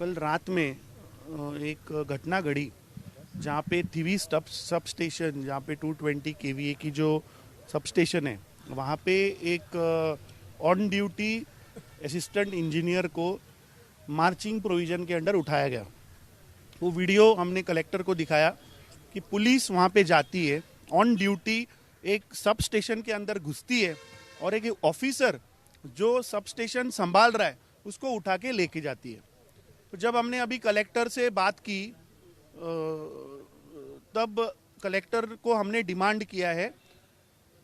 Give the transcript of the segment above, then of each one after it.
कल रात में एक घटना घड़ी जहाँ पे थीवी सब स्टेशन, जहाँ पे 220 केवीए की जो सब स्टेशन है, वहाँ पे एक ऑन ड्यूटी असिस्टेंट इंजीनियर को मार्चिंग प्रोविज़न के अंडर उठाया गया। वो वीडियो हमने कलेक्टर को दिखाया कि पुलिस वहाँ पे जाती है, ऑन ड्यूटी एक सब स्टेशन के अंदर घुसती है और एक ऑफिसर जो सब स्टेशन संभाल रहा है उसको उठा के लेके जाती है। तो जब हमने अभी कलेक्टर से बात की तब कलेक्टर को हमने डिमांड किया है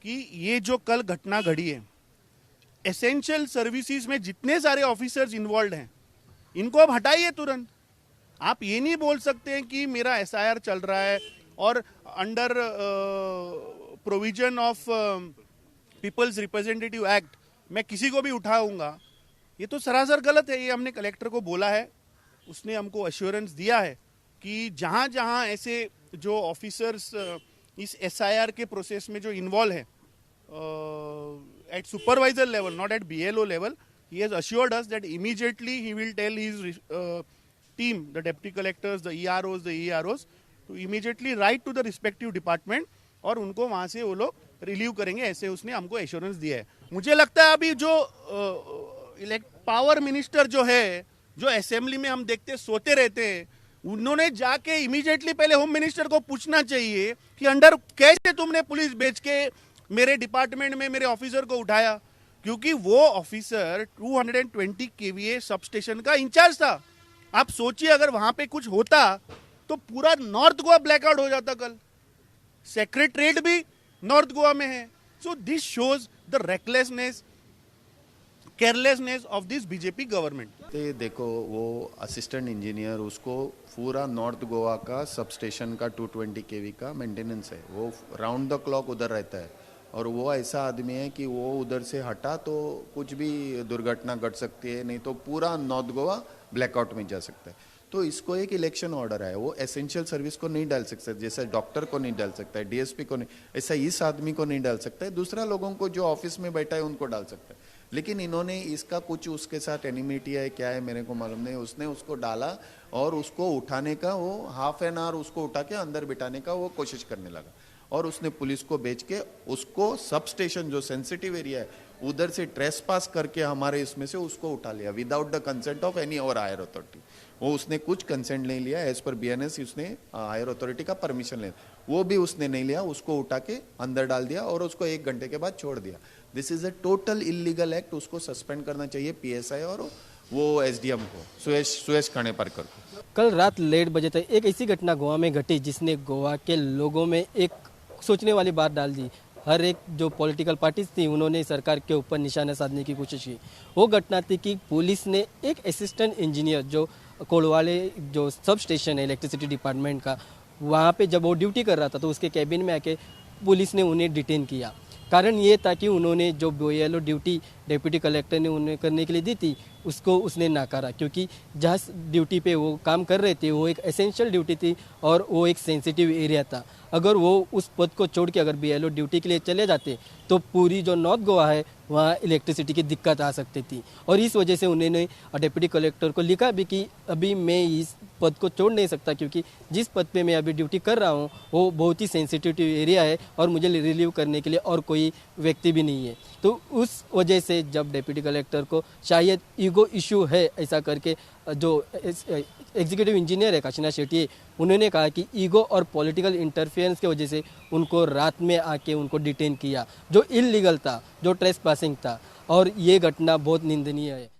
कि ये जो कल घटना घड़ी है, एसेंशियल सर्विसेज में जितने सारे ऑफिसर्स इन्वॉल्व हैं इनको अब हटाइए तुरंत। आप ये नहीं बोल सकते हैं कि मेरा एसआईआर चल रहा है और under provision of peoples representative act मैं किसी को भी उठाऊंगा। ये तो सरासर गलत है। ये हमने कलेक्टर को बोला है, उसने हमको अश्योरेंस दिया है कि जहाँ जहाँ ऐसे जो ऑफिसर्स इस एसआईआर के प्रोसेस में जो इन्वॉल्व है at supervisor level, not at BLO level, he has assured us that immediately he will tell his team, the deputy collectors, the EROs to immediately write to the respective department और उनको वहाँ से वो लोग relieve करेंगे, ऐसे उसने हमको एश्योरेंस दिया है। मुझे लगता है अभी जो पावर मिनिस्टर जो है, जो असेंबली में हम देखते सोते रहते हैं, उन्होंने जाके इमीडिएटली पहले होम मिनिस्टर को पूछना चाहिए कि अंडर कैसे तुमने पुलिस भेज के मेरे डिपार्टमेंट में मेरे ऑफिसर को उठाया, क्योंकि वो ऑफिसर 220 केवीए सब स्टेशन का इंचार्ज था। आप सोचिए अगर वहां पे कुछ होता तो पूरा नॉर्थ गोवा ब्लैकआउट हो जाता। कल सेक्रेटरीट भी नॉर्थ गोवा में है। So this shows the recklessness, carelessness of this BJP government. देखो, वो असिस्टेंट इंजीनियर, उसको पूरा नॉर्थ गोवा का सब स्टेशन का 220 केवी का मेंटेनेंस है। वो राउंड द क्लॉक उधर रहता है और वो ऐसा आदमी है कि वो उधर से हटा तो कुछ भी दुर्घटना घट सकती है, नहीं तो पूरा नॉर्थ गोवा ब्लैकआउट में जा सकता है। तो इसको एक इलेक्शन ऑर्डर है, वो एसेंशियल सर्विस को नहीं डाल सकता, जैसे डॉक्टर को नहीं डाल सकता है, डीएसपी को नहीं, ऐसा इस आदमी को नहीं डाल सकता है। दूसरा लोगों को जो ऑफिस में बैठा है उनको डाल सकता है। लेकिन इन्होंने इसका कुछ उसके साथ एनिमिटी है क्या है मेरे को मालूम नहीं, उसने उसको डाला और उसको उठाने का, वो हाफ एन आवर उसको उठा के अंदर बिठाने का वो कोशिश करने लगा और उसने पुलिस को भेज के उसको सब स्टेशन जो सेंसिटिव एरिया है उधर से ट्रेस पास करके हमारे इसमें से उसको उठा लिया without the consent of any और हायर अथॉरिटी। वो उसने कुछ कंसेंट नहीं लिया, एज पर बीएनएस उसने हायर अथॉरिटी का परमिशन लिया, वो भी उसने नहीं लिया, उसको उठा के अंदर डाल दिया और उसको 1 घंटे के बाद छोड़ दिया। This is a total illegal act. उसको सस्पेंड करना चाहिए पीएसआई और वो एसडीएम को, सुयश खानेपारकर को। कल रात 1:30 बजे तक एक ऐसी घटना गोवा में घटी जिसने गोवा के लोगों में एक सोचने वाली बात डाल दी। हर एक जो पॉलिटिकल पार्टीज थी उन्होंने सरकार के ऊपर निशाना साधने की कोशिश की। वो घटना थी कि पुलिस ने एक असिस्टेंट इंजीनियर जो कोलवाले जो सब स्टेशन है इलेक्ट्रिसिटी डिपार्टमेंट का, वहाँ पे जब वो ड्यूटी कर रहा था तो उसके कैबिन में आके पुलिस ने उन्हें डिटेन किया। कारण ये था कि उन्होंने जो बीएलओ ड्यूटी डिप्टी कलेक्टर ने उन्हें करने के लिए दी थी उसको उसने नकारा, क्योंकि जहाँ ड्यूटी पे वो काम कर रहे थे वो एक एसेंशियल ड्यूटी थी और वो एक सेंसिटिव एरिया था। अगर वो उस पद को छोड़ के अगर बीएलओ ड्यूटी के लिए चले जाते तो पूरी जो नॉर्थ गोवा है वहाँ इलेक्ट्रिसिटी की दिक्कत आ सकती थी। और इस वजह से उन्होंने डिप्टी कलेक्टर को लिखा भी कि अभी मैं इस पद को छोड़ नहीं सकता, क्योंकि जिस पद पे मैं अभी ड्यूटी कर रहा हूँ वो बहुत ही सेंसिटिव एरिया है और मुझे रिलीव करने के लिए और कोई व्यक्ति भी नहीं है। तो उस वजह से जब डिप्टी कलेक्टर को शायद ईगो इशू है ऐसा करके जो एग्जीक्यूटिव इंजीनियर है काशीनाथ शेट्टी, उन्होंने कहा कि ईगो और पॉलिटिकल इंटरफेरेंस की वजह से उनको रात में आके उनको डिटेन किया, जो इलीगल था, जो ट्रेस पासिंग था, और ये घटना बहुत निंदनीय है।